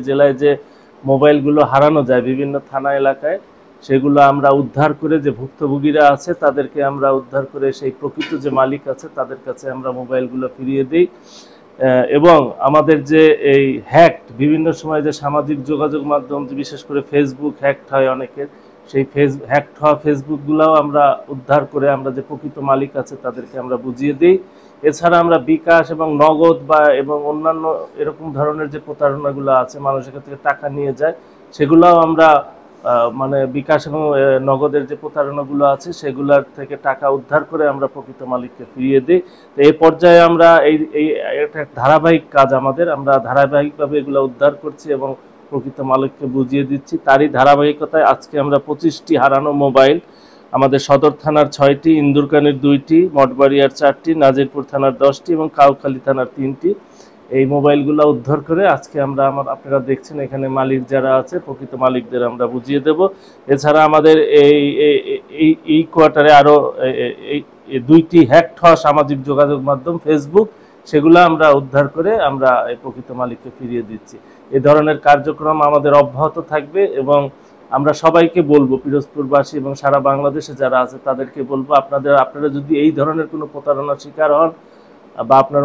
জেলায় যে মোবাইলগুলো হারানো যায় বিভিন্ন থানা এলাকায়, সেগুলো আমরা উদ্ধার করে যে ভুক্তভোগীরা আছে তাদেরকে আমরা উদ্ধার করে সেই প্রকৃত যে মালিক আছে তাদের কাছে আমরা মোবাইলগুলো ফিরিয়ে দিই। এবং আমাদের যে এই বিভিন্ন সময় যে সামাজিক যোগাযোগ মাধ্যম, বিশেষ করে ফেসবুক হ্যাকড হয় অনেকের, সেই হ্যাকড হওয়া ফেসবুকগুলোও আমরা উদ্ধার করে আমরা যে প্রকৃত মালিক আছে তাদেরকে আমরা বুঝিয়ে দিই। এছাড়া আমরা বিকাশ এবং নগদ এবং অন্যান্য এরকম ধরনের যে প্রতারণাগুলো আছে, মানুষের কাছ থেকে টাকা নিয়ে যায়, সেগুলোও আমরা মানে বিকাশ এবং নগদের যে প্রতারণাগুলো আছে সেগুলোর থেকে টাকা উদ্ধার করে আমরা প্রকৃত মালিককে ফিরিয়ে দিই। তো এই পর্যায়ে আমরা এটা ধারাবাহিক কাজ আমাদের, আমরা ধারাবাহিকভাবে এগুলো উদ্ধার করছি এবং প্রকৃত মালিককে বুঝিয়ে দিচ্ছি। তারই ধারাবাহিকতায় আজকে আমরা 25টি হারানো মোবাইল, আমাদের সদর থানার 6টি, ইন্দুরকানীর 2টি, মঠবাড়িয়ার 4টি, নাজিরপুর থানার 10টি এবং কাউখালী থানার 3টি, এই মোবাইলগুলো উদ্ধার করে আজকে আমরা আপনারা দেখছেন এখানে মালিক যারা আছে প্রকৃত মালিকদের আমরা বুঝিয়ে দেব। এছাড়া আমাদের এই কোয়ার্টারে আরও 2টি হ্যাকড হওয়া সামাজিক যোগাযোগ মাধ্যম ফেসবুক, সেগুলো আমরা উদ্ধার করে আমরা এই প্রকৃত মালিককে ফিরিয়ে দিচ্ছি। এই ধরনের কার্যক্রম আমাদের অব্যাহত থাকবে এবং আমরা সবাইকে বলবো, পিরোজপুরবাসী এবং সারা বাংলাদেশে যারা আছে তাদেরকে বলবো, আপনারা যদি এই ধরনের কোনো প্রতারণার শিকার হন বা আপনার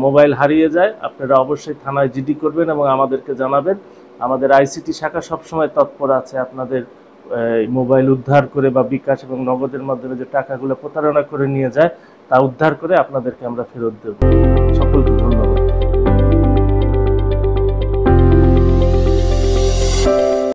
মোবাইল হারিয়ে যায়, আপনারা অবশ্যই থানায় জিডি করবেন এবং আমাদেরকে জানাবেন। আমাদের আইসিটি শাখা সবসময় তৎপর আছে আপনাদের মোবাইল উদ্ধার করে বা বিকাশ এবং নগদের মাধ্যমে যে টাকাগুলো প্রতারণা করে নিয়ে যায় তা উদ্ধার করে আপনাদেরকে আমরা ফেরত দেব। সকলকে ধন্যবাদ।